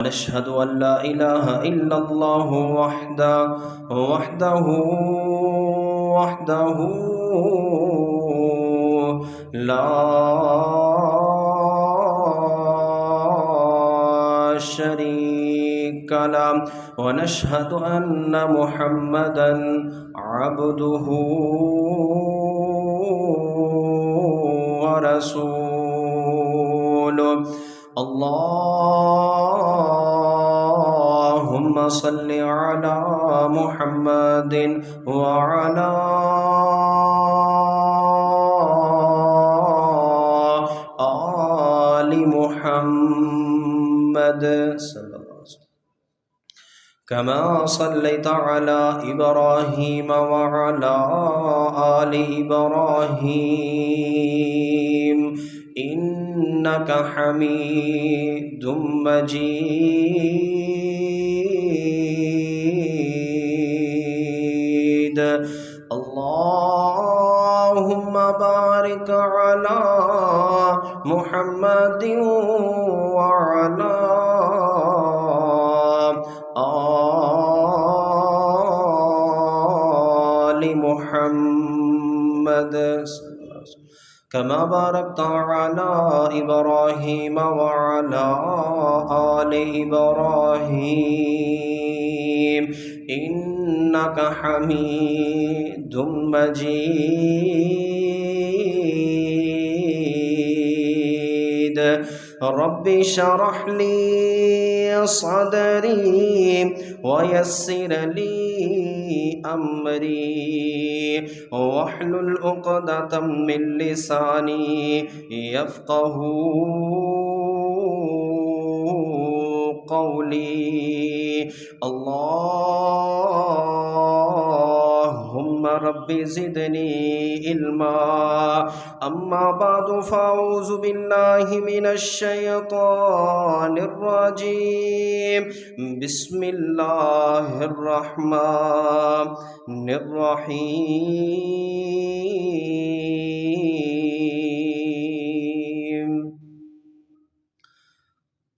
ونشهد أن لا إله إلا الله وحده لا شريك له، ونشهد أن محمدا عبده ورسوله. اللهم صل على محمد وعلى آل محمد صلى الله عليه وسلم كما صليت على إبراهيم وعلى آل إبراهيم إنك حميد مجيد. اللهم بارك على محمد وعلى آل محمد كما باركت على إبراهيم وعلى آل إبراهيم إنك حميد مجيد. رب اشرح لي صدري ويسر لي أمري واحلل عقدة من لساني يفقه قولي. اللهم رب زدني علما. أما بعد فأعوذ بالله من الشيطان الرجيم. بسم الله الرحمن الرحيم.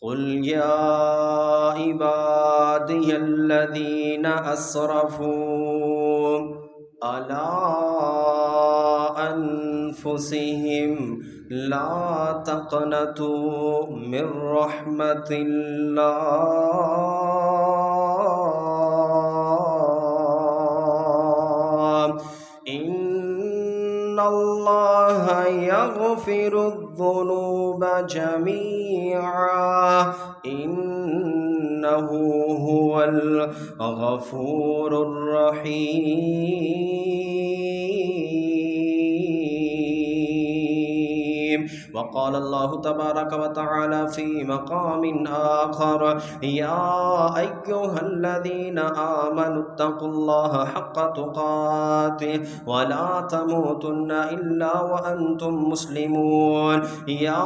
قل يا عبادي الذين أسرفوا على أنفسهم لا تقنطوا من رحمة الله إن الله يغفر الذنوب جميعا إنه هو الغفور الرحيم. وقال الله تبارك وتعالى في مقام آخر يا أيها الذين آمنوا اتقوا الله حق تقاته ولا تموتن إلا وأنتم مسلمون. يا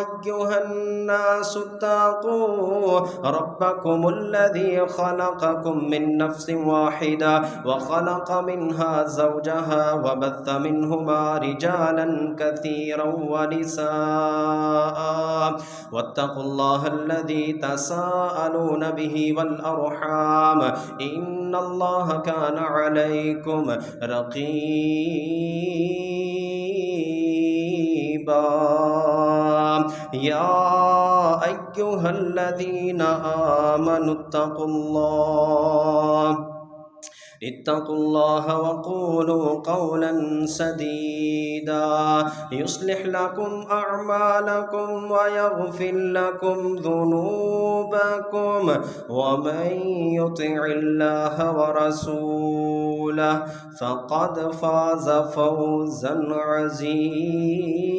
أيها الناس اتقوا ربكم الذي خلقكم من نفس واحدة وخلق منها زوجها وبث منهما رجالا كثيرا ونساء واتقوا الله الذي تساءلون به والأرحام إن الله كان عليكم رقيبا. يا أيها الذين آمنوا اتقوا الله وقولوا قولا سديدا يصلح لكم أعمالكم ويغفر لكم ذنوبكم ومن يطع الله ورسوله فقد فاز فوزا عظيما.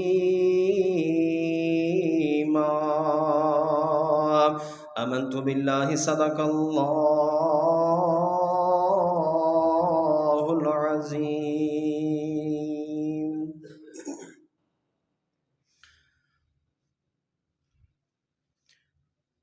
آمنت بالله صدق الله العظيم.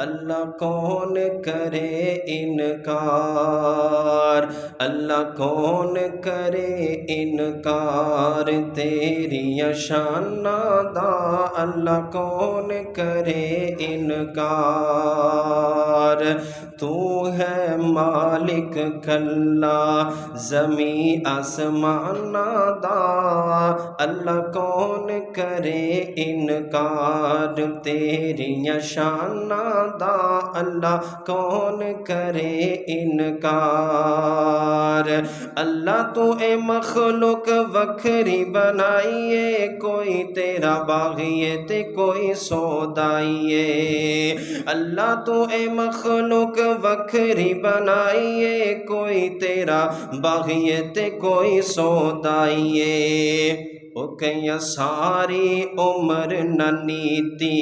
اللہ کون کرے انکار، اللہ کون کرے انکار تیری شان دا، اللہ کون کرے انکار۔ تو ہے مالک کلا زمیں آسمان دا، اللہ کون کرے انکار تیری شان دا، اللہ کون کرے انکار۔ اللہ تو اے مخلوق وکھری بنائیے، کوئی تیرا باغیے تے کوئی سودائیے۔ اللہ تو اے مخلوق وکھری بنائیے، کوئی تیرا باغیے تے کوئی سودائیے۔ او کئی ساری عمر نہ نیتی،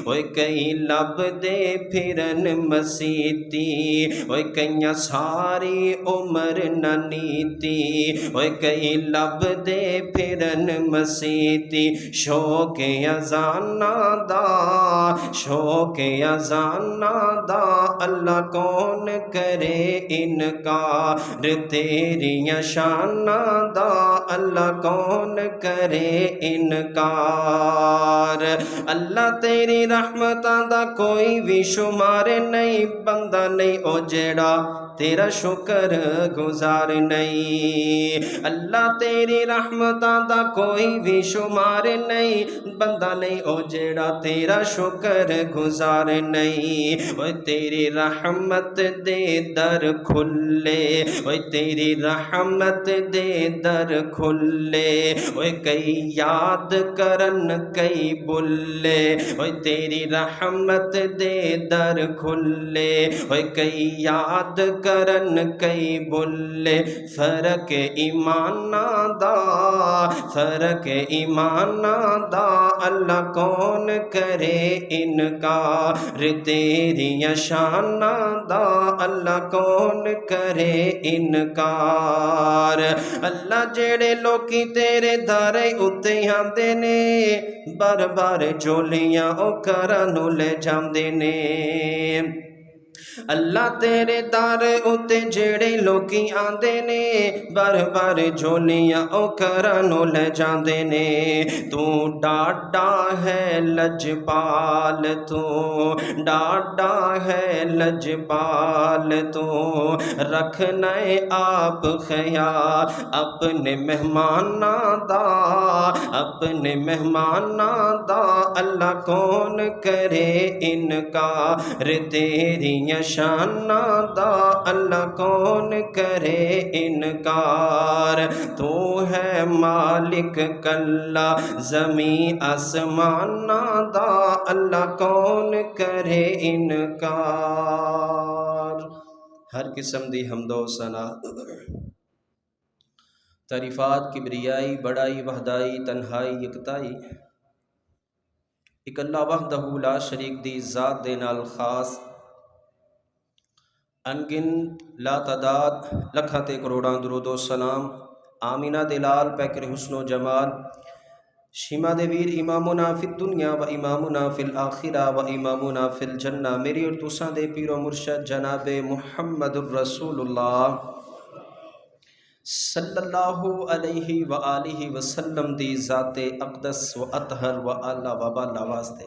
او کئی لب دے پھرن مسیتی، او کئی ساری عمر نہ نیتی، او کئی لب دے پھرن مسیتی۔ شوق اذان دا، شوق اذان دا، اللہ کون کرے انکار تیری شان دا، اللہ کون کرے انکار۔ اللہ تیری رحمتاں دا کوئی بھی شمار نہیں، بندہ نہیں او جیڑا تیرا شکر گزار نہیں۔ اللہ تیری رحمتاں دا کوئی بھی شمار نہیں، بندہ نہیں او جیڑا تیرا شکر گزار نہیں۔ اوے تیری رحمت دے در کھلے، اوے تیری رحمت دے در کھلے، اوے کئی یاد کرن کئی بلے، اوے تیری رحمت دے در کھلے، اوے کئی یاد کرن کئی بلے۔ فرق ایمان دا، فرق ایمان دا، اللہ کون کرے انکار تیری شان دا، اللہ کون کرے انکار۔ اللہ جڑے لوکی تیرے دارے اتے آندے نے، بار بار جولیاں او کرانو لے جاندے نے۔ اللہ تیرے دار اتے جڑے لوکی آندے نے، بار بار جھولیاں او کرانو لے جاندے نے۔ تو ڈاڈا ہے لجپال، تو ڈاڈا ہے لجپال، تو رکھنا ہے آپ خیال اپنے مہماناں دا، اپنے مہماناں دا، اللہ کون کرے انکار تیری شان دا، اللہ کون کرے انکار۔ تو ہے مالک کلا زمیں آسمان دا، اللہ کون کرے انکار۔ ہر قسم دی حمد و ثنا، تعریفات، کبریائی، بڑائی، وحدائی، تنہائی، یکتائی ایک اللہ وحدہ لا شریک دی ذات دے نال خاص، انگنت لا تعداد لکھاں تے کروڑاں درود و سلام آمینہ دلال پیکر حسن و جمال، شیما دے ویر امامنا فی الدنیا و امامنا فی الآخرہ و امامنا فی الجنہ، میری اور تساں دے پیر و مرشد جناب محمد الرسول اللہ صلی اللہ علیہ وآلہ وسلم دی ذات اقدس و اطہر و اعلیٰ و بالا واسطے۔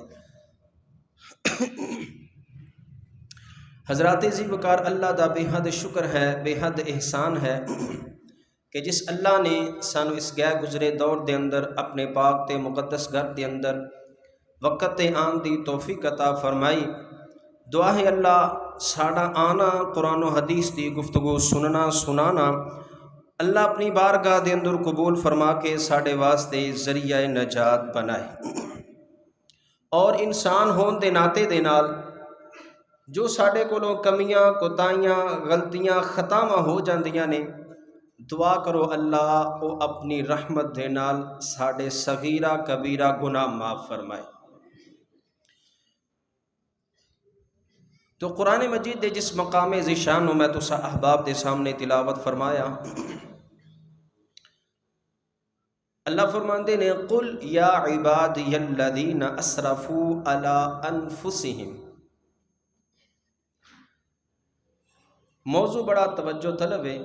حضرات عزیز وقار، اللہ دا بے حد شکر ہے، بے حد احسان ہے کہ جس اللہ نے سانو اس گئے گزرے دور دے اندر اپنے پاک تے مقدس گھر دے اندر وقت تے آن دی توفیق عطا فرمائی۔ دعا ہے اللہ ساڑا آنا قرآن و حدیث دی گفتگو سننا سنانا اللہ اپنی بارگاہ دے اندر قبول فرما کے ساڑے واسطے ذریعہ نجات بنائے، اور انسان ہون دے ناتے دے نال جو ساڑے کولوں کمیاں کوتاہیاں غلطیاں خطاواں ہو جاندیاں نے، دعا کرو اللہ او اپنی رحمت دے نال ساڑے صغیرہ کبیرہ گناہ معاف فرمائے۔ تو قرآن مجید دے جس مقام ذیشان میں تسا احباب دے سامنے تلاوت فرمایا، اللہ فرماندے نے قل یا عبادی الذین اسرفوا علی انفسہم موضوع بڑا توجہ طلب ہے.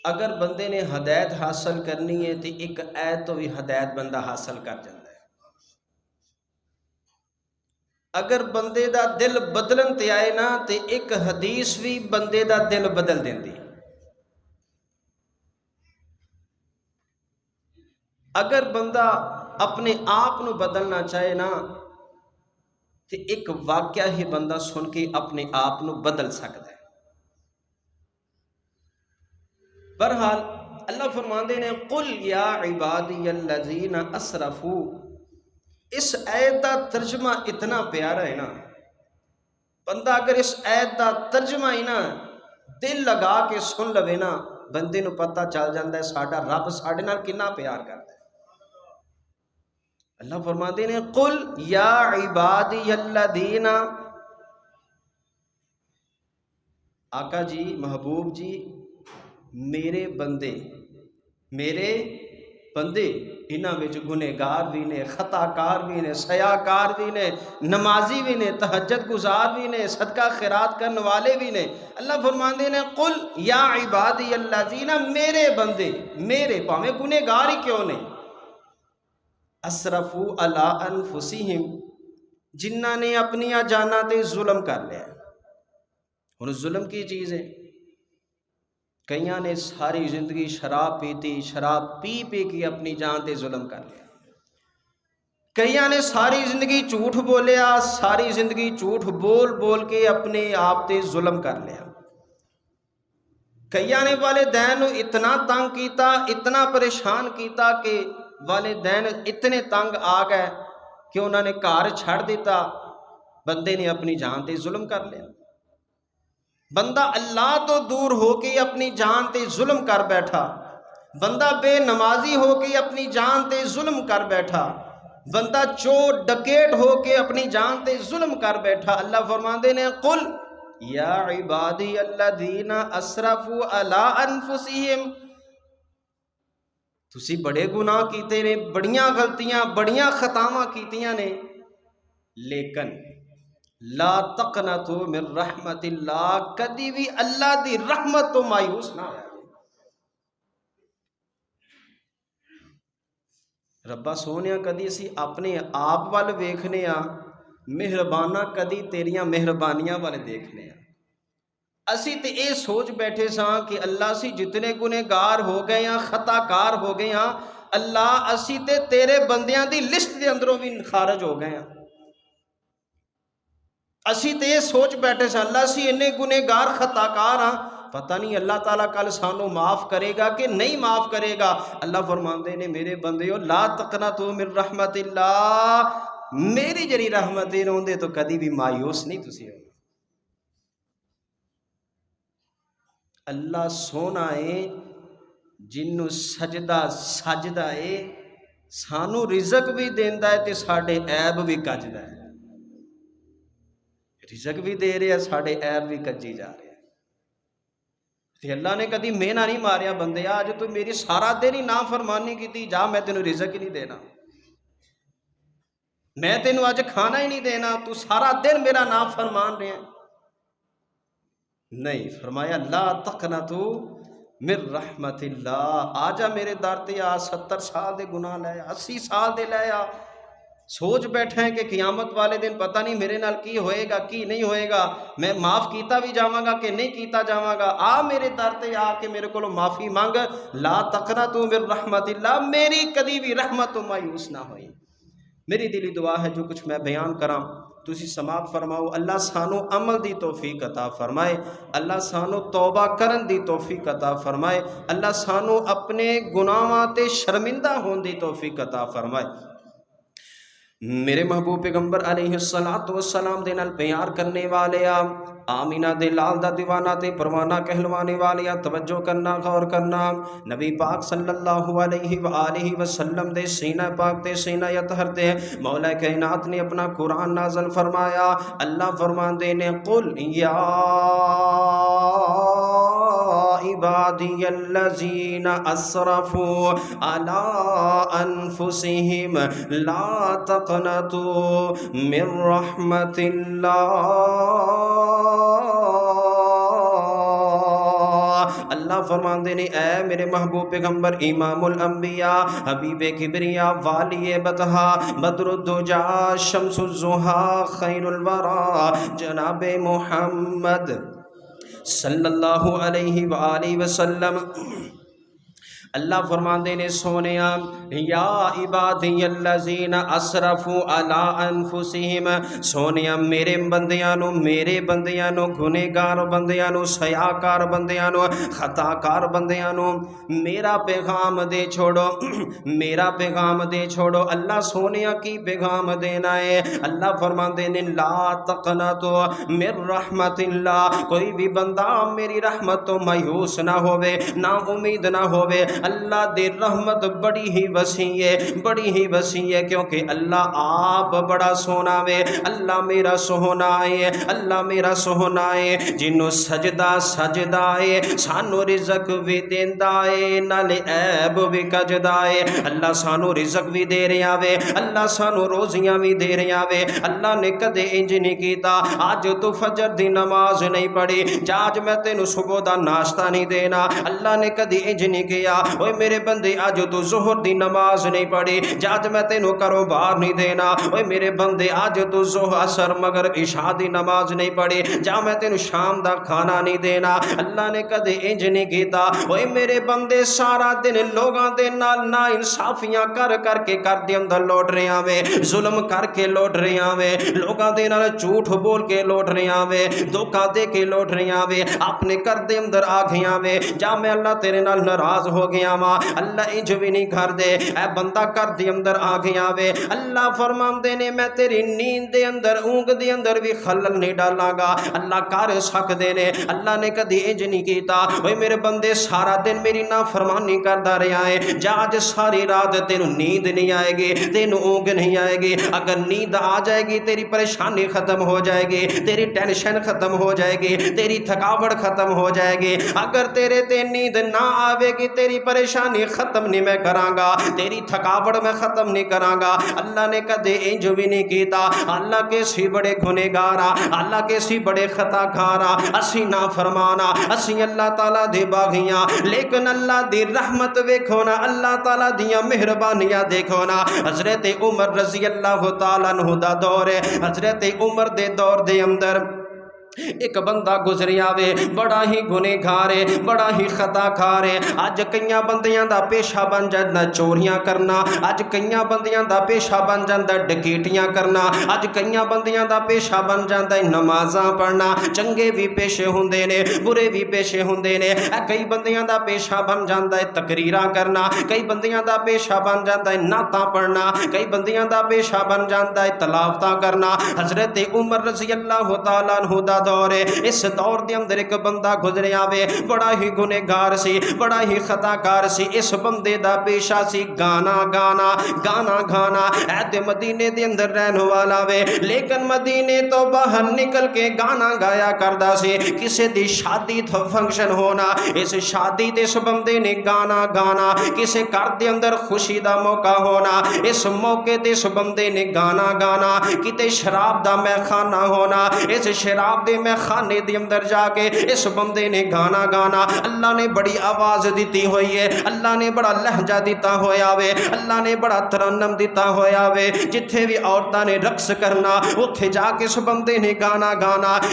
اگر بندے نے ہدایت حاصل کرنی ہے تو ایک ایت تو بھی ہدایت بندہ حاصل کر جاتا ہے. اگر بندے دا دل بدلن تے آئے نا تے ایک حدیث بھی بندے دا دل بدل دیندی. اگر بندہ اپنے آپ نو بدلنا چاہے نا تو ایک واقعہ ہی بندہ سن کے اپنے آپ نو بدل سکتا ہے. بہرحال اللہ فرماندے نے قل یا عبادی الذین اسرفوا. اس آیت دا ترجمہ اتنا پیارا ہے نا، بندہ اگر اس آیت دا ترجمہ ہی نا دل لگا کے سن لوے نا، بندے نو پتہ چل جاندہ ہے ساڈا رب ساڈے نال کنا پیار کرتا ہے. اللہ فرماتے ہیں قل یا عبادی الذین، آقا جی محبوب جی میرے بندے انہاں وچ گنہگار بھی نے، خطا کار بھی نے، سیاکار بھی نے، نمازی بھی نے، تہجد گزار بھی نے، صدقہ خیرات کرنے والے بھی نے. اللہ فرماندے نے قل یا عبادی الذین، میرے بندے، میرے پاویں گنہگار ہی کیوں نے، اسرفوا علی انفسہم، جنہاں نے اپنی جاناں تے ظلم کر لیا. اور ظلم کی چیز ہے، کئیاں نے ساری زندگی شراب پیتی، شراب پی کے اپنی جان تے ظلم کر لیا. کئیاں نے ساری زندگی جھوٹ بولیا، ساری زندگی جھوٹ بول کے اپنے آپ تے ظلم کر لیا. کئیاں نے والدین نو اتنا تنگ کیتا، اتنا پریشان کیتا کہ والدین اتنے تنگ آ گئے کہ انہوں نے گھر چھڑ دیتا. بندے نے اپنی جان تے ظلم کر لیا. بندہ اللہ تو دور ہو کے اپنی جان تے ظلم کر بیٹھا، بندہ بے نمازی ہو کے اپنی جان تے ظلم کر بیٹھا، بندہ چور ڈکیٹ ہو کے اپنی جان تے ظلم کر بیٹھا. اللہ فرماندے نے قل یا عبادی الذین اسرفوا علی انفسہم، تسی بڑے گناہ کیتے نے، بڑیاں غلطیاں، بڑیاں خطاواں کیتیاں نے، لیکن لا تقنطوا من رحمت اللہ، کدی بھی اللہ دی رحمت تو مایوس نہ ہو. ربا سونیا کدی اسی اپنے آپ وال ویکھنے آ، مہربانہ کدی تیریاں مہربانیاں والے دیکھنے آ. اسی تے اے سوچ بیٹھے ساں کہ اللہ سی جتنے گنہگار ہو گئے ہیں، خطا کار ہو گئے ہیں، اللہ اسی تے تیرے بندیاں دی لسٹ دے اندروں بھی خارج ہو گئے ہیں. اسی تے یہ سوچ بیٹھے سا اللہ سی انہیں گنہگار خطا کار ہاں، پتہ نہیں اللہ تعالیٰ کل سانو معاف کرے گا کہ نہیں معاف کرے گا. اللہ فرماندے نے میرے بندیو لا تقنطوا من رحمت اللہ، میری جڑی رحمتیں ہوندے تو کدی بھی مایوس نہیں تسی ہو. اللہ سونا ہے جنوں سجدہ ہے، سانو رزق بھی دیندا ہے تے ساڈے عیب بھی کجدا ہے. رزق بھی دے رہے ہیں، ساڑھے عیب بھی کجی جا رہے ہیں. تے اللہ نے کدی مینا نہیں ماریا بندے آج تو میری سارا دن ہی نافرمانی کی تھی، جا میں تینوں رزق ہی نہیں دینا، میں تینوں آج کھانا ہی نہیں دینا، تو سارا دن میرا نافرمان رہے ہیں. نہیں، فرمایا لا تقنطوا من رحمت اللہ، آجا میرے در تے آ، 70 سال دے گناہ لے آ، 80 سال دے لے آ، سوچ بیٹھے ہیں کہ قیامت والے دن پتہ نہیں میرے نال کی ہوئے گا کی نہیں ہوئے گا، میں معاف کیتا بھی جاواں گا کہ نہیں کیتا جاواں گا. آ میرے در تے آ کے میرے کو معافی مانگ. لا تقنطوا من رحمت اللہ، میری کدی بھی رحمت تو مایوس نہ ہوئی. میری دلی دعا ہے جو کچھ میں بیان کراں تسی سماعت فرماؤ. اللہ سانو عمل دی توفیق عطا فرمائے، اللہ سانو توبہ کرن دی توفیق عطا فرمائے، اللہ سانو اپنے گناہاں تے شرمندہ ہون دی توفیق عطا فرمائے. میرے محبوب پیغمبر علیہ السلام دے نال پیار کرنے والے آمینہ دے لال دا دیوانہ تے پروانہ کہلوانے والے توجہ کرنا، غور کرنا. نبی پاک صلی اللہ علیہ وآلہ وسلم دے سینہ پاک تے سینہ اطہر تے مولا کائنات نے اپنا قرآن نازل فرمایا. اللہ فرماندے نے قل یا عبادی الذین اسرفوا علی انفسہم لا تقنطوا من رحمت اللہ فرماندے نے اے میرے محبوب پیغمبر امام الانبیاء حبیب کبریا والی بطحا بدر الدجا شمس الضحا خیر الورا جناب محمد صلی اللہ علیہ وآلہ وسلم اللہ فرماندے نے سونیا یا عبادی الذین اسرفوا علی انفسہم سونیا میرے بندیاں نو گنہگار بندیاں نو سیاکار بندیاں نو خطاکار بندیاں نو میرا پیغام دے چھوڑو اللہ سونیا کی پیغام دینا ہے اللہ فرماندے نے لا تقنطوا من رحمت اللہ کوئی بھی بندہ میری رحمت تو مایوس نہ ہوئے نا امید نہ ہوئے اللہ دی رحمت بڑی ہی وسیع ہے کیونکہ اللہ آپ بڑا سونا وے اللہ میرا سونا ہے جنوں سجدہ ہے سانو رزق بھی دیندا ہے نالے عیب بھی کجدا ہے اللہ سانو رزق بھی دے رہا وے اللہ سانو روزیاں بھی دے رہا وے اللہ نے کدے انج نہیں کیتا آج تو فجر دی نماز نہیں پڑھی جاج میں تینوں صبح دا ناشتہ نہیں دینا اللہ نے کدے انج نہیں کیا اوے میرے بندے آج تو ظہر دی نماز نہیں پڑھی جاج میں تینوں کاروبار نہیں دینا اوے میرے بندے آج تو ظہر عصر مغرب عشاء دی نماز نہیں پڑھی جا میں تینوں شام دا کھانا نہیں دینا اللہ نے کدے انج نہیں کیتا اوے میرے بندے سارا دن لوگاں دے نال نا انصافیاں کر کے کر دے اندر لوٹ رہے آوے ظلم کر کے لوٹ رہے آوے لوگاں دے نال جھوٹ بول کے لوٹ رہے آوے دھوکا دے کے لوٹ رہے آوے اپنے کر دے اندر آ گئے آوے جا میں اللہ تیرے نال ناراض ہو گیا ماں اللہ انج بھی نہیں کر دے اے بندہ کر دے اندر آ گیا وے اللہ فرماندے نے میں تیری نیند دے اندر اونگ دے اندر بھی خلل نہیں ڈالاں گا اللہ کر سکدے نے اللہ نے کدی انج نہیں کیتا اوے میرے بندے سارا دن میری نافرمانی کردا رہیا ہے جا اج ساری رات تینوں نیند نہیں آئے گی تینوں اونگ نہیں آئے گی اگر نیند آ جائے گی تیری پریشانی ختم ہو جائے گی تیری ٹینشن ختم ہو جائے گی تیری تھکاوٹ ختم ہو جائے گی اگر تیرے تے نیند نہ آوے گی تیری پریشانی ختم نہیں میں کراں گا تیری تھکاوٹ میں ختم نہیں کراں گا اللہ نے کدے انج بھی نہیں کیتا اللہ کے سی بڑے گنہگارا اللہ کے سی بڑے خطا کارا اسی نافرمانا اسی اللہ تعالیٰ دے باغیاں لیکن اللہ دی رحمت ویکھو نا اللہ تعالیٰ دیاں مہربانیاں دیکھو نا حضرت عمر رضی اللہ تعالیٰ عنہ دا دور ہے حضرت عمر دے دور دے اندر ایک بندہ گزریا وے بڑا ہی گنہگار ہے بڑا ہی خطا کار ہے اج کئیاں بندیاں دا پیشہ بن جاندا چوریاں کرنا اج کئیاں بندیاں دا پیشہ بن جاندا ڈکیٹیاں کرنا اج کئیاں بندیاں دا پیشہ بن جاندا نمازاں پڑھنا چنگے بھی پیشے ہوندے نے برے بھی پیشے ہوندے نے کئی بندیاں دا پیشہ بن جاندا ہے تقریراں کرنا کئی بندیاں دا پیشہ بن جاندا ہے نعتاں پڑھنا کئی بندیاں دا پیشہ بن جاندا ہے تلاوتاں کرنا حضرت عمر رضی اللہ تعالیٰ عنہ دا دور ہے اس دور دے اندر ایک بندہ گزریا وے بڑا ہی گنہگار سی بڑا ہی خطا کار سی اس بندے دا پیشہ سی گانا اے تے مدینے دے اندر رہن والا وے لیکن مدینے تو باہر نکل کے گانا گایا کردا سی کسے دی شادی تھا فنکشن ہونا اس شادی تے اس بندے نے گانا کسے گھر دے اندر خوشی دا موقع ہونا اس موقع تے اس بندے نے گانا کتے شراب دا میخانہ ہونا اس شراب دے میں خانے دی اندر جا کے اس بندے نے گانا اللہ نے بڑی آواز دیتی ہوئی ہے اللہ نے بڑا لہجہ دیتا ہویا وے اللہ نے بڑا ترنم دیتا ہویا وے جتھے بھی عورتاں نے رقص کرنا اتھے جا کے اس بندے نے گانا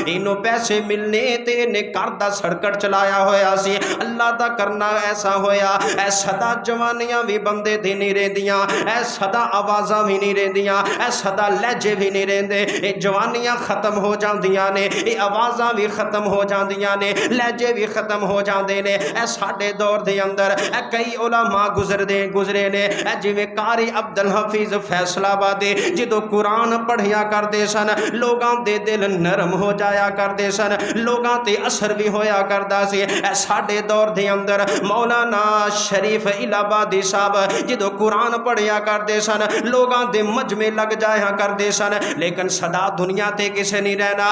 انہوں پیسے ملنے تے نے کردہ سڑکٹ چلایا ہویا سی اللہ دا کرنا ایسا ہویا اے صدا جوانیاں بھی بندے دی نہیں رہندیاں اے صدا آوازاں بھی نہیں رہندیاں اے صدا لہجے بھی نہیں رہندے اے جوانیاں ختم ہو جاندیاں نے اے آوازاں بھی ختم ہو جاندیاں نے لہجے بھی ختم ہو جاندے نے اے ساڈے دور دے اندر اے کئی علماء گزرے نے اے جویں قاری عبدالحفیظ فیصلہ آبادی جدو قرآن پڑھیا کردے سن لوگاں دے دل نرم ہو جایا کردے سن لوگاں تے اثر بھی ہویا کردا سی اے ساڈے دور دے اندر مولانا شریف الہبادی صاحب جدو قرآن پڑھیا کردے سن لوگاں دے مجمع لگ جایا کردے سن لیکن صدا دنیا تے کسے نہیں رہنا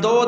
2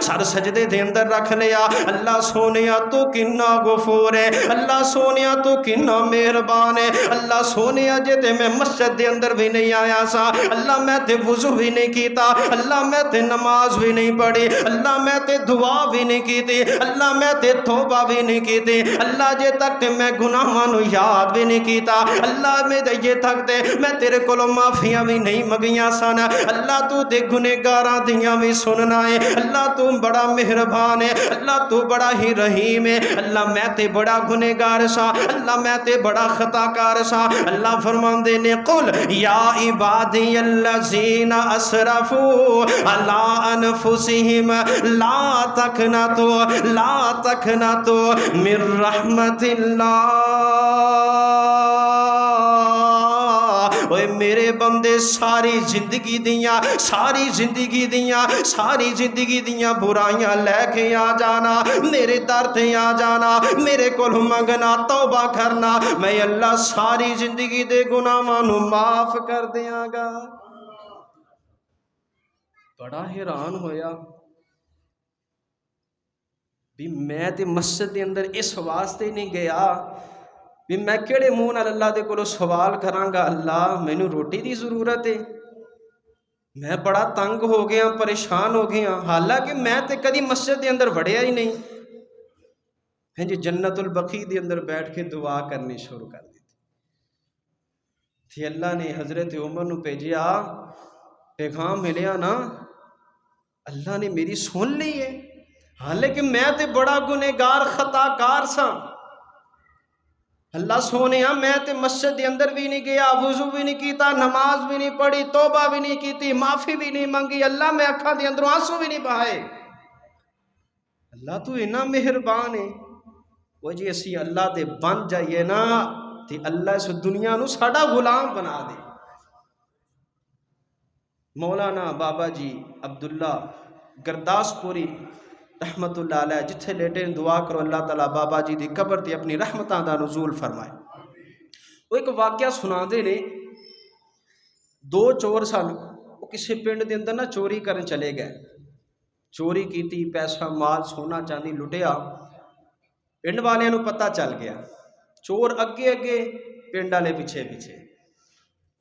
سر سجدے دے اندر رکھ لیا اللہ سونیا تو کنا غفور ہے اللہ سونیا تو کنا مہربان ہے اللہ سونیا جے تے میں مسجد دے اندر بھی نہیں آیا سا اللہ میں تے وضو بھی نہیں کیتا اللہ میں تے نماز بھی نہیں پڑھی اللہ میں تے دعا بھی نہیں کیتی اللہ میں تے توبہ بھی نہیں کیتی اللہ جے تک تے میں گناہاں نو یاد بھی نہیں کیتا اللہ میں تے جے تک تے میں تیرے کولوں معافیاں بھی نہیں مگیاں سن اللہ تو تے گنہگاراں دیاں بھی سننا ہے اللہ تو بڑا مہربان ہے اللہ تو بڑا ہی رحیم ہے اللہ میں تے بڑا گنہگار سا اللہ میں تے بڑا خطا کار سا اللہ فرماندے نے قل یا عبادی الذین اسرفوا علی انفسہم لا تقنطوا من رحمت اللہ اوے میرے بندے ساری زندگی دیاں برائیاں لے کے آ جانا میرے در تے آ جانا میرے کول منگنا توبہ کرنا میں اللہ ساری زندگی دے گناہاں نو معاف کر دیاں گا بڑا حیران ہویا بھی میں تے مسجد دے اندر اس واسطے نہیں گیا بھی میں کیڑے منہ نال اللہ دے کولوں سوال کراں گا اللہ مینوں روٹی دی ضرورت ہے میں بڑا تنگ ہو گیا پریشان ہو گیا حالانکہ میں تے کدی مسجد دے اندر وڑیا ہی نہیں ہیں جی جنت البقیع دے اندر بیٹھ کے دعا کرنی شروع کر دی تھی اللہ نے حضرت عمر نو بھیجیا پیغام ملیا نا اللہ نے میری سن لی ہے حالانکہ میں تے بڑا گنہگار خطا کار سا اللہ سونیا میں تے مسجد دے اندر بھی نہیں گیا وضو بھی نہیں کیتا نماز بھی نہیں پڑھی توبہ بھی نہیں کیتی معافی بھی نہیں منگی اللہ میں اکھاں دے اندروں آنسو بھی نہیں بہائے اللہ تو اتنا مہربان ہے وہ جی اسی اللہ دے بن جائیے نا تے اللہ اس دنیا نو ساڈا غلام بنا دے مولانا بابا جی عبداللہ گرداس پوری رحمت اللہ علیہ جتھے لیٹے دعا کرو اللہ تعالیٰ بابا جی دی قبر تے اپنی رحمتاں دا نزول فرمائے وہ ایک واقعہ سنا دے نے دو چور سن وہ کسی پنڈ دے اندر نا چوری کرن چلے گئے چوری کیتی پیسہ مال سونا چاندی لٹیا پنڈ والے نو پتہ چل گیا چور اگے اگے پنڈ والے پیچھے پیچھے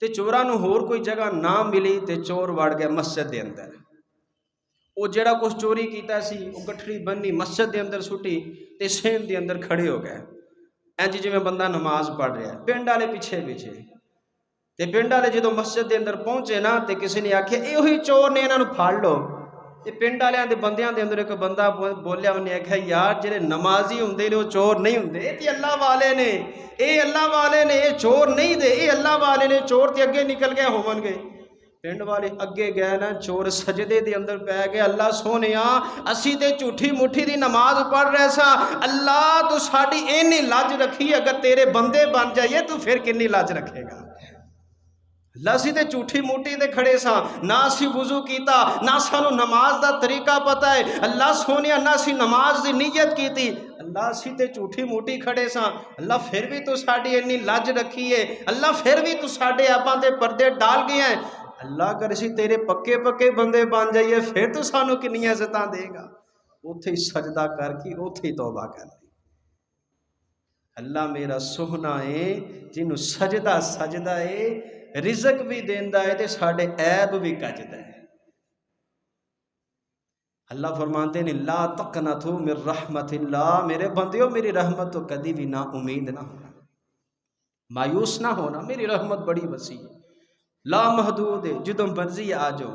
تے چوراں نو ہور کوئی جگہ نہ ملی تے چور وڑ گیا مسجد دے اندر وہ جڑا کچھ چوری کیتا سی وہ گٹھڑی بننی مسجد دے اندر سٹی تے سین دے اندر کھڑے ہو گئے اینج جویں بندہ نماز پڑھ رہا ہے پنڈ والے پیچھے پیچھے تے پنڈ والے جدوں مسجد دے اندر پہنچے نا تے کسی نے آکھیا اے وہی چور نے انہاں نو پھڑ لو تے پنڈ والیاں دے بندیاں دے اندر ایک بندہ بولیا انہیں آکھیا یار جڑے نمازی ہوندے نے وہ چور نہیں ہوندے اے تے اللہ والے نے اے چور نہیں دے اے اللہ والے نے چور تے اگے نکل گئے ہون گے پنڈ والے اگے گئے نا چور سجدے دے اندر پہ گئے اللہ سونیا اسی تے جھوٹھی مٹھی دی نماز پڑھ رہے سا اللہ تو ساڈی اینی لاج رکھی اگر تیرے بندے بن جائیے تو پھر کنی لاج رکھے گا اللہ اسی تے جھوٹھی موٹی دے کھڑے سا نہ اسی وضو کیتا نہ سانو نماز دا طریقہ پتہ ہے اللہ سونیا نہ اسی نماز دی نیت کیتی اللہ اسی تے جھوٹھی موٹی کھڑے سا اللہ پھر بھی تو ساڈی اینی لاج رکھی ہے اللہ پھر بھی تو ساڈے آپاں تے پردے ڈال گئے ہیں اللہ اگر اسی تیرے پکے پکے بندے بن جائیے پھر تو سانو کنی عزتاں دے گا اوتھے ہی سجدہ کر کے اوتھے ہی توبہ کر لی اللہ میرا سوہنا ہے جنوں سجدہ ہے رزق بھی دیندا ہے تے ساڈے عیب بھی کجدا ہے اللہ فرماتے ہیں لا تقنطوا من رحمت اللہ میرے بندیو میری رحمت تو کدی بھی نا امید نہ ہونا مایوس نہ ہونا میری رحمت بڑی وسیع ہے لا محدود ہے جدوں مرضی آ جاؤ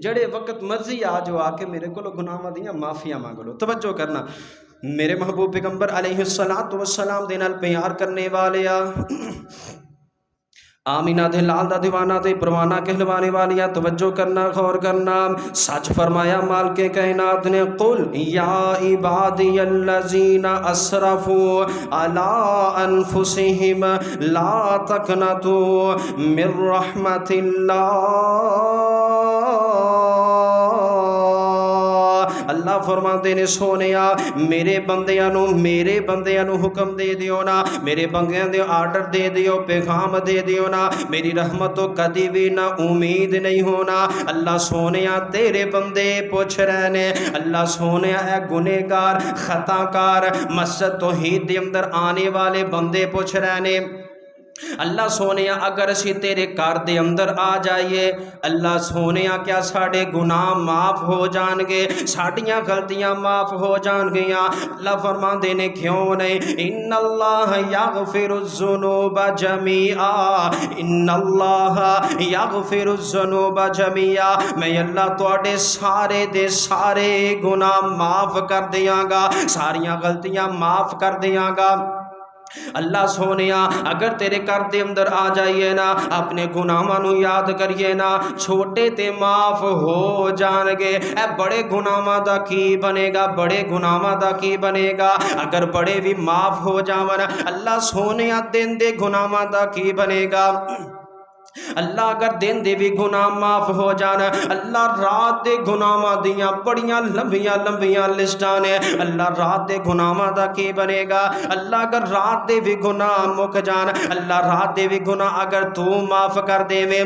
جڑے وقت مرضی آ جاؤ آ کے میرے کو گناہاں دیاں معافیاں مانگ لو توجہ کرنا میرے محبوب پیغمبر علیہ السلام دے نال پیار کرنے والے آمینہ دے لال دا دیوانہ دے پروانہ کہلوانے والیا توجہ کرنا غور کرنا سچ فرمایا مالک کائنات نے قل یا عبادی الذین اسرفوا علی انفسہم لا تقنطوا من رحمت اللہ اللہ فرماتے نے سونیا میرے بندیاں نو حکم دے دیو نا، میرے بندیاں دے آرڈر دے دیو، پیغام دے دیو نا، میری رحمت تو کدی بھی نہ امید نہیں ہونا۔ اللہ سونیا تیرے بندے پوچھ رہے نے، اللہ سونیا اے گنہگار خطا کار مسجد توحید دے اندر آنے والے بندے پوچھ رہے نے، اللہ سونیا اگر اسی تیرے گھر دے اندر آ جائیے، اللہ سونیا کیا ساڑے گناہ معاف ہو جان گے، ساڑیاں غلطیاں معاف ہو جان گیاں؟ اللہ فرما دینے کیوں نہیں، ان اللہ یغفر الذنوب جمیعا، ان اللہ یغفر الذنوب جمیعا، میں اللہ تواڈے سارے دے سارے گناہ معاف کر دیاں گا، ساریاں غلطیاں معاف کر دیاں گا۔ اللہ سونیا اگر تیرے گھر دے اندر آ جائیے نا، اپنے گناہاں نو یاد کریے نا، چھوٹے تے معاف ہو جان گے، اے بڑے گناہاں دا کی بنے گا، بڑے گناہاں دا کی بنے گا؟ اگر بڑے بھی معاف ہو جاون، اللہ سونیا دن دے گناہاں دا کی بنے گا؟ اللہ اگر دن دے بھی گناہ معاف ہو جانا، اللہ رات دے گناہاں دیاں بڑیاں لمبیاں لمبیاں لسٹاں نے، اللہ رات دے گناہاں دا کی بنے گا؟ اللہ اگر رات دے بھی گناہ مک جان، اللہ رات دے بھی گناہ اگر تو معاف کر دے میں،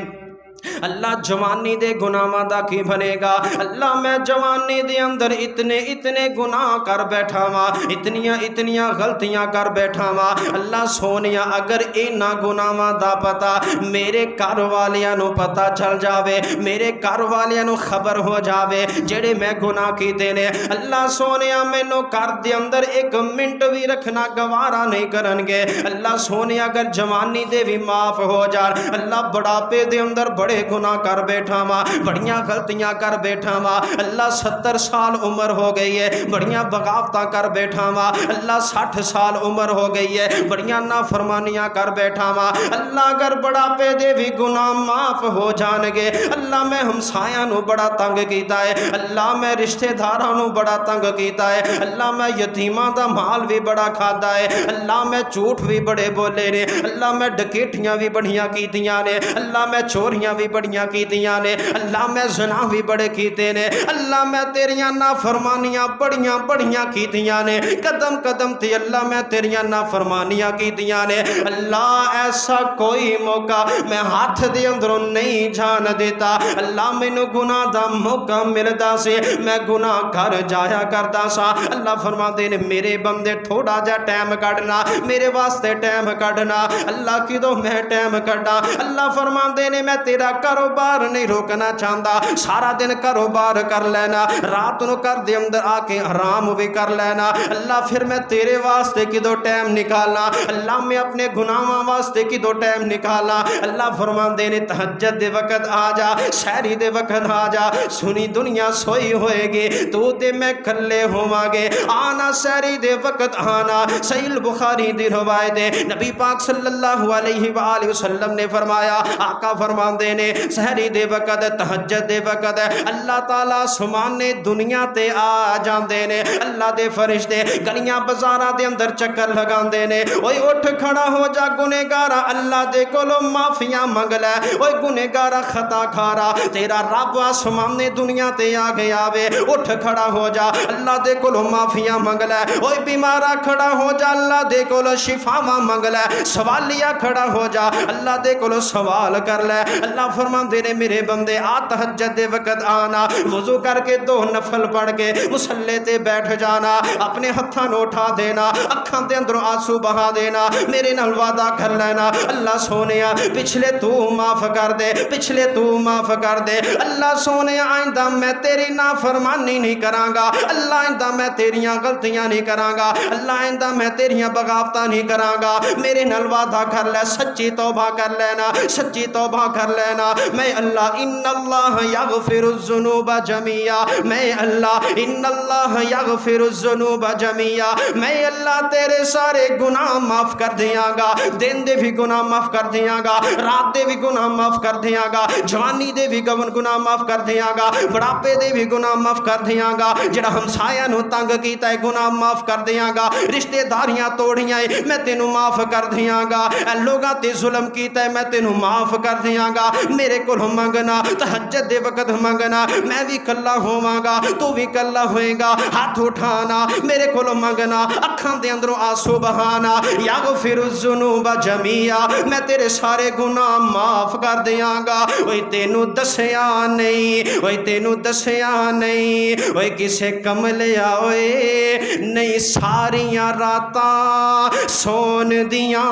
اللہ جوانی دے گناہاں دا کی بنے گا؟ اللہ میں جوانی دے اندر اتنے گناہ کر بیٹھا وا، اتنیاں غلطیاں کر بیٹھا وا، اللہ سونیا اگر اینا گناہاں دا پتا میرے گھر والیاں نو پتا چل جاوے، میرے گھر والیاں نو خبر ہو جاوے جڑے میں گناہ کیتے نے، اللہ سونیا مینوں گھر دے اندر ایک منٹ بھی رکھنا گوارا نہیں کرن گے۔ اللہ سونیا اگر جوانی دے بھی معاف ہو جان، اللہ بڑھاپے دے اندر بڑے گناہ کر بیٹھا وا، بڑیاں غلطیاں کر بیٹھا وا، اللہ 70 سال عمر ہو گئی ہے، بڑیاں بغاوتاں کر بیٹھا وا، اللہ 60 سال عمر ہو گئی ہے، بڑیاں نافرمانیاں کر بیٹھا وا، اللہ اگر بڑھاپے دے بھی گناہ معاف ہو جان گے، اللہ میں ہمسایاں نو بڑا تنگ کیتا ہے، اللہ میں رشتہ داراں نو بڑا تنگ کیتا ہے، اللہ میں یتیماں دا مال بھی بڑا کھادا ہے، اللہ میں جھوٹ بھی بڑے بولے نے، اللہ میں ڈکیٹیاں بھی بڑیاں کیتیاں نے، اللہ میں چوریاں بھی بڑیاں کیتیاں نے، اللہ میں زنا بھی بڑے کیتے نے، اللہ میں تیریاں نافرمانیاں بڑیاں کیتیاں نے، قدم قدم تے اللہ میں تیریاں نافرمانیاں کیتیاں نے، اللہ ایسا کوئی موقع میں ہاتھ دے اندروں نہیں جان دیتا، اللہ مینوں گناہ دا موقع ملدا سے میں گناہ کر جایا کردا سا۔ اللہ فرماندے نے میرے بندے تھوڑا جا ٹائم کڈنا، میرے واسطے ٹائم کڈنا، اللہ کدوں میں ٹائم کڈا؟ اللہ فرماندے نے میں تیرا کاروبار نہیں روکنا چاہتا، سارا دن کاروبار کر لینا، رات نو کر دے اندر آ کے حرام بھی کر لینا، اللہ پھر میں تیرے واسطے کدو ٹائم نکالنا؟ اللہ میں اپنے گناہاں واسطے کدو ٹائم نکالا؟ اللہ فرماندے نے تہجد دے وقت آ جا، سحری دے وقت آ جا، سنی دنیا سوئی ہوئے گی، تو تے میں کلے ہوواں گے، آنا سحری دے وقت آنا۔ صحیح بخاری دی روایت ہے، نبی پاک صلی اللہ علیہ وآلہ وسلم نے فرمایا، آقا فرماندے نے سحری دے وقت تہجد دے وقت اللہ تعالیٰ سمانے دنیا تے آ جاندے نے، اللہ دے فرشتے گلیاں بازاراں دے اندر چکر لگاندے نے، اوئے اٹھ کھڑا ہو جا گنہگارا، اللہ دے کولو معافیاں منگ لے، اوئے گنہگارا خطا کھارا، تیرا رب آسمانے دنیا تے آ گیا وے، اٹھ کھڑا ہو جا اللہ دے کولو معافیاں منگ لے، اوئے بیمارا کھڑا ہو جا اللہ دے کولو شفاواں منگ لے، سوالیا کھڑا ہو جا اللہ دے کولو سوال کر لے۔ اللہ فرماندے نے میرے بندے آ تہجد دے وقت آنا، وضو کر کے 2 نفل پڑھ کے مصلے تے بیٹھ جانا، اپنے ہتھاں نو اٹھا دینا، اکھاں دے اندر آنسو بہا دینا، میرے نال وعدہ کر لینا اللہ سونیا پچھلے تو معاف کر دے، پچھلے تو معاف کر دے، اللہ سونیا آئندہ میں تیری نافرمانی نہیں کراں گا، اللہ آئندہ میں تیریاں غلطیاں نہیں کراں گا، اللہ آئندہ میں تیریاں بغاوتاں نہیں کراں گا، میرے نال وعدہ کر لے، سچی توبہ کر لینا، سچی توبہ کر لینا، میں اللہ ان اللہ یغفر الذنوب جمیعا، میں اللہ ان اللہ یغفر الذنوب جمیعا، میں اللہ تیرے سارے گناہ معاف کر دیاں گا، دن دے بھی گناہ معاف کر دیاں گا، رات دے بھی گناہ معاف کر دیاں گا، جوانی دے بھی گناہ معاف کر دیاں گا، بڑھاپے دے بھی گناہ معاف کر دیاں گا، جڑا ہمسایہ نو تنگ کیتا ہے گناہ معاف کر دیاں گا، رشتے داریاں توڑیاں میں تینوں معاف کر دیاں گا، اے لوگاں تے ظلم کیتا ہے میں تینوں معاف کر دیاں گا، میرے کو منگنا تہجد دے وقت منگنا میں بھی کلا ہوواں تو بھی کلا ہوئے گا ہاتھ اٹھانا میرے کو منگنا اکھاں دے اندروں آنسو بہانا یغفر الذنوب جميعا میں تیرے سارے گناہ معاف کر دیاں گا اوئے تینوں دسیا نہیں اوئے تینوں دسیا نہیں اوئے کسے کملیا اوئے نہیں ساریاں راتاں سون دیاں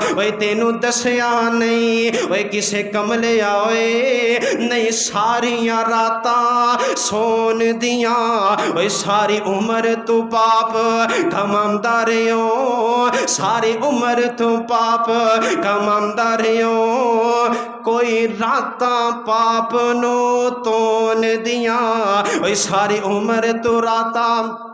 اوئے تینوں دسیا نہیں اوئے کسے کملیا اوئے نہیں ساریاں راتاں سون دیاں اوئے ساری عمر تو پاپ کماندا رہیو ساری عمر تو پاپ کماندا رہیو کوئی راتاں پاپ نو تون دیاں اوئے ساری عمر تو راتاں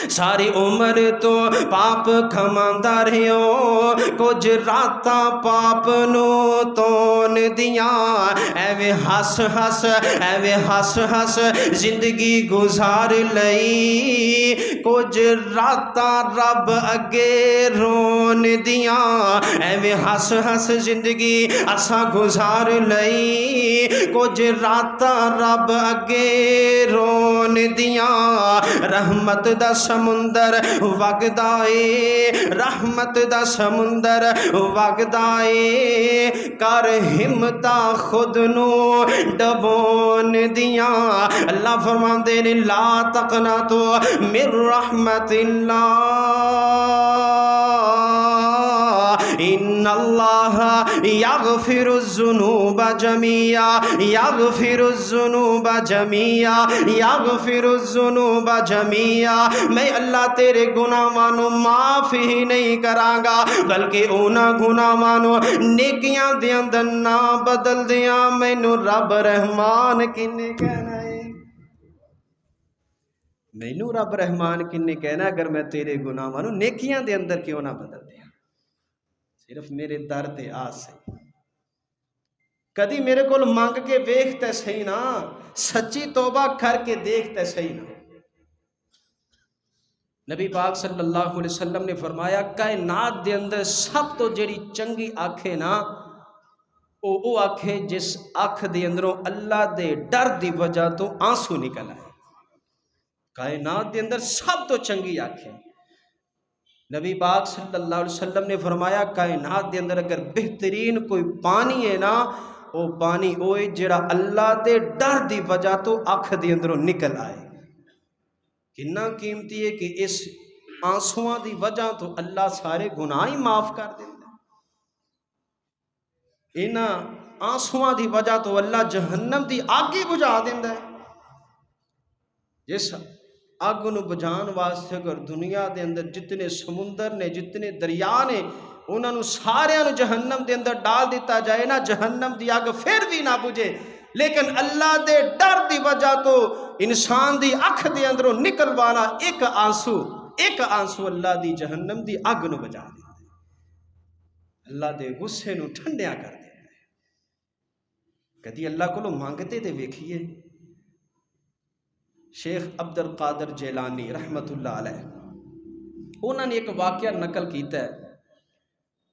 ساری عمر تو پاپ کھماندا رہیو کچھ راتاں پاپ نو تون دیاں ایویں ہس ہس ایویں ہس ہس زندگی گزار لئی کچھ راتاں رب اگے رون دیاں ایویں ہس ہس زندگی اساں گزار لئی کچھ راتاں رب اگے رون دیاں رحمت دا سمندر وگدا اے رحمت دا سمندر وگدا اے کر ہمتا خود نو ڈبون دیاں اللہ فرماندے نے لا تقنطوا من رحمت اللہ ان اللہ یغفر الذنوب جميعا یغفر الذنوب جميعا یغفر الذنوب جميعا میں اللہ تیرے گناہاں نو معاف ہی نہیں کراں گا بلکہ اونا گناہاں نو نیکیاں دے اندر نہ بدل دیاں مینوں رب رحمان کنے کہنا ہے مینوں رب رحمان کنے کہنا اگر میں تیرے گناہاں نو نیکیاں دے اندر کیوں نہ بدل دیاں صرف میرے در تے آ سی کدی میرے کول مانگ کے ویکھتے صحیح نا سچی توبہ کر کے دیکھتے صحیح نا نبی پاک صلی اللہ علیہ وسلم نے فرمایا کائنات دے اندر سب تو جڑی چنگی آنکھیں نا او آنکھیں جس آنکھ دے اندروں اللہ دے ڈر دی وجہ تو آنسو نکل آئے کائنات دے اندر سب تو چنگی آنکھیں نبی پاک صلی اللہ علیہ وسلم نے فرمایا کائنات دے اندر اگر بہترین کوئی پانی ہے نا وہ پانی اوئے جڑا اللہ دے ڈر دی وجہ تو آنکھ دے اندروں نکل آئے کتنا قیمتی ہے کہ اس آنسواں دی وجہ تو اللہ سارے گناہ ہی معاف کر دیتا ہے انہاں آنسواں دی وجہ تو اللہ جہنم دی آگ ہی بجھا دیتا ہے جس آگ نو بجھان واسطے اگر دنیا دے اندر جتنے سمندر نے جتنے دریا نے انہاں نو سارے نو جہنم دے اندر ڈال دیتا جائے نا جہنم دی آگ پھر بھی نہ بجھے لیکن اللہ دے ڈر دی وجہ تو انسان دی اکھ دے اندروں نکلوانا ایک آنسو اللہ دی جہنم دی آگ نو بجھا دیتا ہے اللہ دے غصے نو ٹھنڈیا کر دیتا ہے کدی اللہ کو مانگتے تے ویکھیے شیخ عبد القادر جیلانی رحمت اللہ علیہ انہوں نے ایک واقعہ نقل کیتا ہے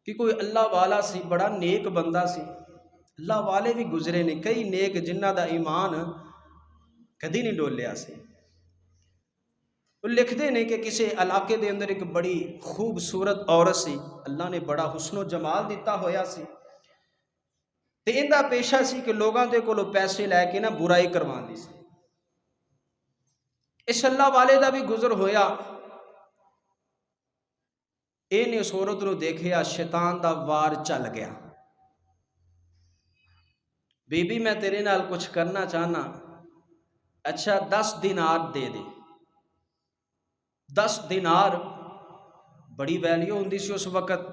کہ کوئی اللہ والا سی بڑا نیک بندہ سی اللہ والے بھی گزرے نے کئی نیک جنہ دا ایمان کدی نہیں ڈولیا سی وہ لکھتے نے کہ کسی علاقے دے اندر ایک بڑی خوبصورت عورت سی اللہ نے بڑا حسن و جمال دیتا ہویا سی تے اندہ پیشہ سی کہ لوگاں دے کو پیسے لے کے نا برائی کروان دی سی اس اللہ والے دا بھی گزر ہویا اے نے اس عورت نو دیکھیا شیطان دا وار چل گیا بی بی میں تیرے نال کچھ کرنا چاہنا اچھا 10 دینار دے دے 10 دینار بڑی ویلیو ہوندی سی اس وقت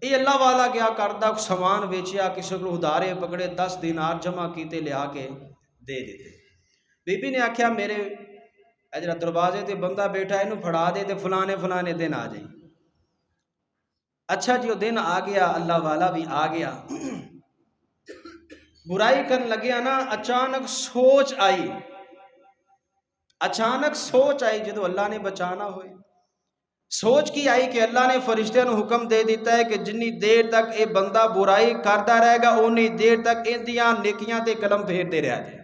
اے اللہ والا گیا کردہ سامان ویچیا کسی کو ادارے پکڑے 10 دینار جمع کیتے لیا کے دے دیتے بی بی نے آکھیا میرے اجرا دروازے تے بندہ بیٹھا ہے انہوں پھڑا دے تے فلانے دن آ جائیں اچھا جی وہ دن آ گیا اللہ والا بھی آ گیا برائی کرن لگیا نا اچانک سوچ آئی جدو اللہ نے بچانا ہوئے سوچ کی آئی کہ اللہ نے فرشتوں کو حکم دے دیتا ہے کہ جنی دیر تک یہ بندہ برائی کرتا رہے گا اونی دیر تک اندیاں نیکیاں تے قلم پھیرتے رہ جائے.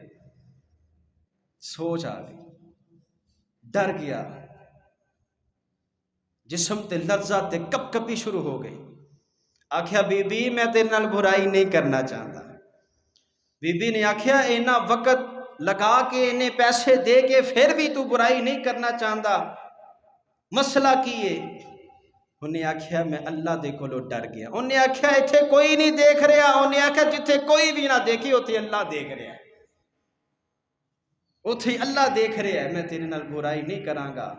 سوچ آ گئی، ڈر گیا، جسم تے لرزہ تے کپ کپی شروع ہو گئی. آکھیا بی بی میں تیرے نال برائی نہیں کرنا چاہتا. بی بی نے آکھیا اینا وقت لگا کے انہیں پیسے دے کے پھر بھی تو برائی نہیں کرنا چاہتا، مسئلہ کیے؟ انہیں آکھیا میں اللہ دے کولو ڈر گیا. انہیں آکھیا اتھے کوئی نہیں دیکھ رہا. انہیں آکھیا جتھے کوئی بھی نہ دیکھی اتھے اللہ دیکھ رہا ہے، اتھے اللہ دیکھ رہا ہے، میں تیرے نال برائی نہیں کراں گا.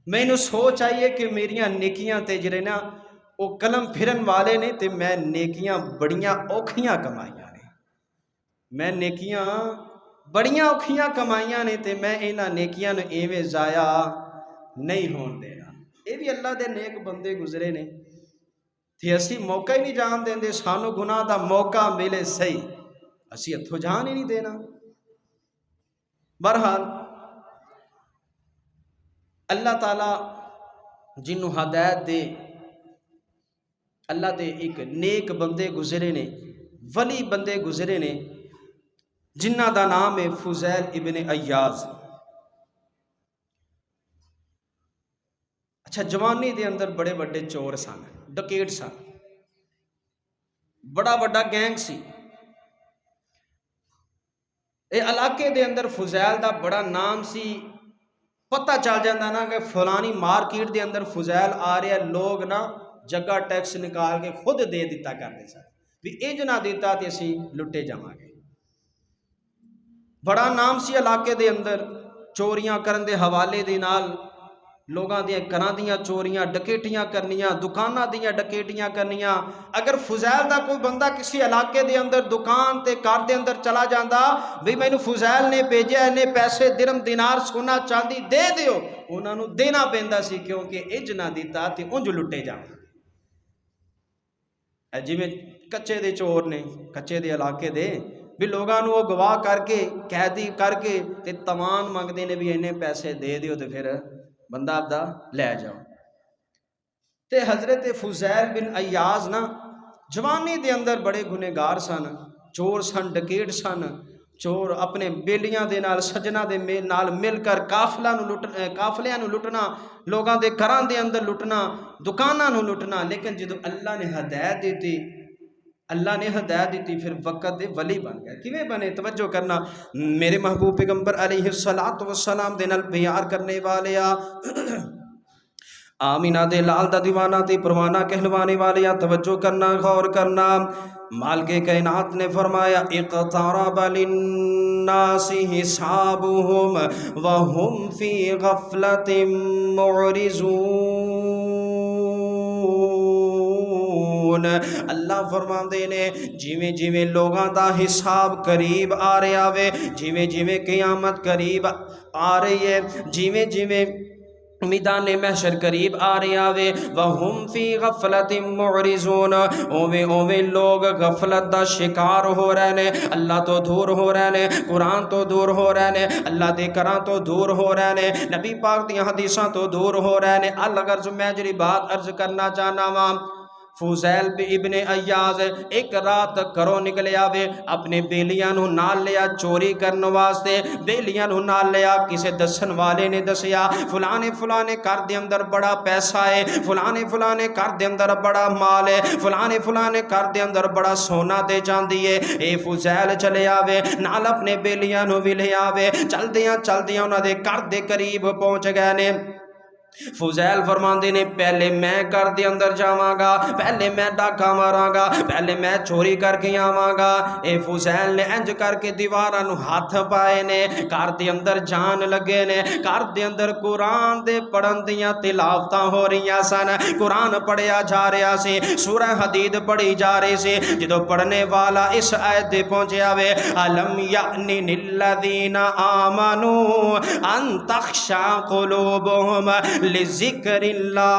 میں انہوں سوچ آئیے کہ میریاں نیکیاں تے جرے نا وہ قلم پھرن والے نے تے میں نیکیاں بڑیاں اوکھیاں کمائیاں نے، میں نیکیاں بڑیاں اوکھیاں کمائیاں نے تے میں اینا نیکیاں نے ایویں ضائع نہیں ہون دینا. یہ بھی اللہ دے نیک بندے گزرے نے تھی. اسی موقع ہی نہیں جان دیں دے، سانو گناہ دا موقع ملے صحیح اسی ہتھوں جان ہی نہیں دینا. بہرحال اللہ تعالیٰ جنوں ہدایت دے، اللہ دے ایک نیک بندے گزرے نے، ولی بندے گزرے نے جنہ دا نام ہے فضیل ابن ایاز. اچھا جوانی دے اندر بڑے بڑے چور سن، ڈکیٹ سن، بڑا بڑا گینگ سی. اے علاقے دے اندر فضیل دا بڑا نام سی. پتہ چل جاندہ نا کہ فلانی مارکیٹ دے اندر فضیل آ رہے ہیں، لوگ نا جگہ ٹیکس نکال کے خود دے دیتا کرتے سن بھی اج نہ دیتا تے اسی لٹے جاواں گے. بڑا نام سی علاقے دے اندر چوریاں کرن دے حوالے دے نال، لوگاں دیاں گھراں دیاں چوریاں ڈکیٹیاں کرنیاں، دکاناں دیاں ڈکیٹیاں کرنیاں. اگر فضیل دا کوئی بندہ کسی علاقے دے اندر دکان تے کار دے اندر چلا جاندا بھی مینوں فضیل نے بھیجیا، انہیں پیسے درم دینار سونا چاندی دے دیو، انہاں نوں دینا پیندا سی کیونکہ اج نہ دیتا تے انج لٹے جاواں. جی میں کچے دے چور نے، کچے دے علاقے دے بھی لوگاں نوں گواہ کر کے قیدی کر کے تے تمان منگدے نے بھی انہیں پیسے دے دیو تے پھر بندہ آپ دا لے جاؤ. تے حضرت فضیل بن ایاز نا جوانی دے اندر بڑے گنہگار سن، چور سن، ڈکیٹ سن. چور اپنے بیلیاں دے نال سجنا دے نال مل کر قافلیاں نو لٹنا، لوگاں دے گھراں دے اندر لٹنا، دکاناں نو لٹنا. لیکن جدو اللہ نے ہدایت دیتی، اللہ نے ہدایت دیتی پھر وقت دے ولی بن گئے. کیویں بنے؟ توجہ کرنا. میرے محبوب پیغمبر علیہ السلام دے نال پیار کرنے والے آمینہ دے لال دا دیوانہ تے پروانہ کہلوانے والے توجہ کرنا، غور کرنا. مالک کائنات نے فرمایا اقترب للناس حسابهم وهم فی غفلت معرضون. اللہ فرماندے نے جویں جویں لوگاں دا حساب قریب آ رہا وے، جویں جویں قیامت قریب آ رہی ہے، جویں جویں میدان محشر قریب آ رہا وے، وَهُمْ فِي غَفْلَةٍ مُعْرِضُونَ، اوویں لوگ غفلت دا شکار ہو رہے نے، اللہ تو دور ہو رہے نے، قرآن تو دور ہو رہے نے، اللہ دے کراں تو دور ہو رہے نے، نبی پاک دی حدیثاں تو دور ہو رہے نے. الغرض میں جڑی بات عرض کرنا چاہنا وا، فضیل ابن ایاز ایک رات کرو نکلے آوے، اپنے بیلیاں نو نال لیا چوری کرن واسطے. بیلیاں نو نال لیا، کسے دسن والے نے دسیا فلانے فلانے گھر دے اندر بڑا پیسہ ہے، فلانے فلانے گھر دے اندر بڑا مال ہے، فلانے فلانے گھر دے اندر بڑا سونا تے چاندی ہے. اے فضیل چلے آوے نال اپنے بیلیاں نو بھی لے آوے. چلدیاں چلدیاں انہاں دے گھر دے قریب پہنچ گئے نے. فضیل فرماندے نے پہلے میں گھر دے اندر جاواں گا، پہلے میں ڈاکا ماراں گا، پہلے میں چوری کر کے آواں گا. اے فضیل نے انج کر کے دیواراں نو ہاتھ پائے نے، گھر دے اندر جان لگے نے. گھر دے اندر قرآن دے پڑھن دیاں تلاوتاں ہو رہیاں سن، قرآن پڑھیا جا رہا سی، سورہ حدید پڑھی جا رہی سی. جدو پڑھنے والا اس آیت دے پہنچیا وے الم یأن للذین آمنوا ان تخشع قلوبهم لذکر اللہ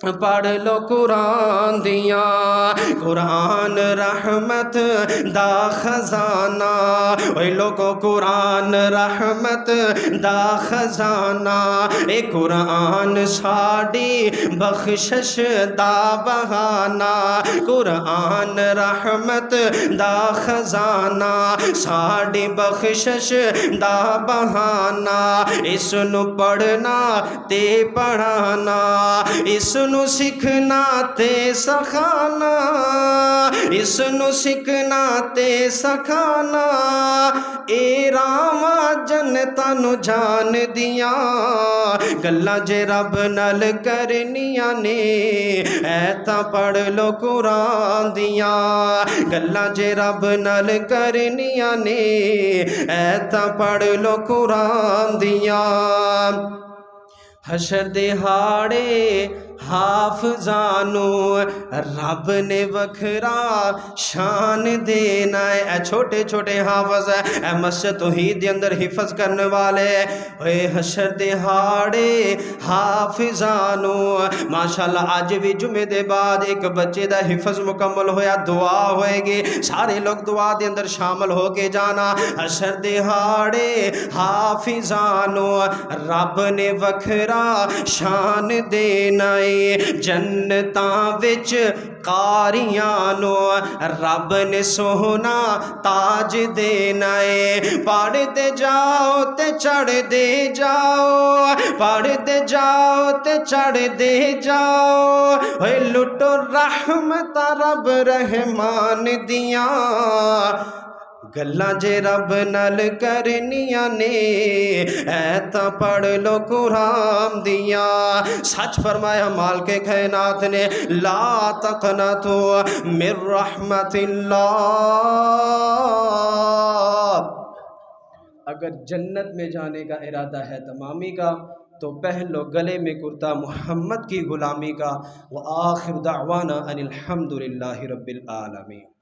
پڑھ لو قرآن دیا، قرآن رحمت دا خزانہ، اے لوگو قرآن رحمت دا خزانہ، اے قرآن ساڑی بخشش دا بہانہ، قرآن رحمت دا خزانہ ساڑی بخشش دا بہانہ، اس نو پڑھنا تے پڑھانا، اس نو سکھنا تے سکھانا، اس نو سکھنا تے سکھانا، اے راواں جنتاں نو جان دیاں گلاں جے رب نال کرنیاں نے، اے تاں پڑھ لو قرآن دیاں گلاں جے رب نال کرنیاں نے، اے تاں پڑھ لو قرآن دیاں۔ حشر دہاڑے حافظانو رب نے وکھرا شان دینا ہے، اے چھوٹے چھوٹے حافظ اے مسجد توحید دے اندر حفظ کرنے والے، اے حشر دہاڑے حافظانو ماشاءاللہ آج بھی جمعے دے بعد ایک بچے دا حفظ مکمل ہویا، دعا ہوئے گی، سارے لوگ دعا دے اندر شامل ہو کے جانا۔ حشر دہاڑے حافظانو رب نے وکھرا شان دینا ہے، جنتاں وچ قاریاں نو رب نے سونا تاج دینا ہے، پڑھ دے جاؤ تے چڑھ دے جاؤ، پڑھ دے جاؤ تے چڑھ دے جاؤ، اے لٹو رحمت رب رحمان دیاں گلاں جے رب نال کرنیاں نے، اے تاں پڑھ لو قرآن دیاں۔ سچ فرمایا مالک کائنات نے، لا تقنطوا من رحمت اللہ، اگر جنت میں جانے کا ارادہ ہے تمامی کا تو پہلو گلے میں کرتا محمد کی غلامی کا۔ وآخر دعوانا ان الحمد للہ رب العالمین۔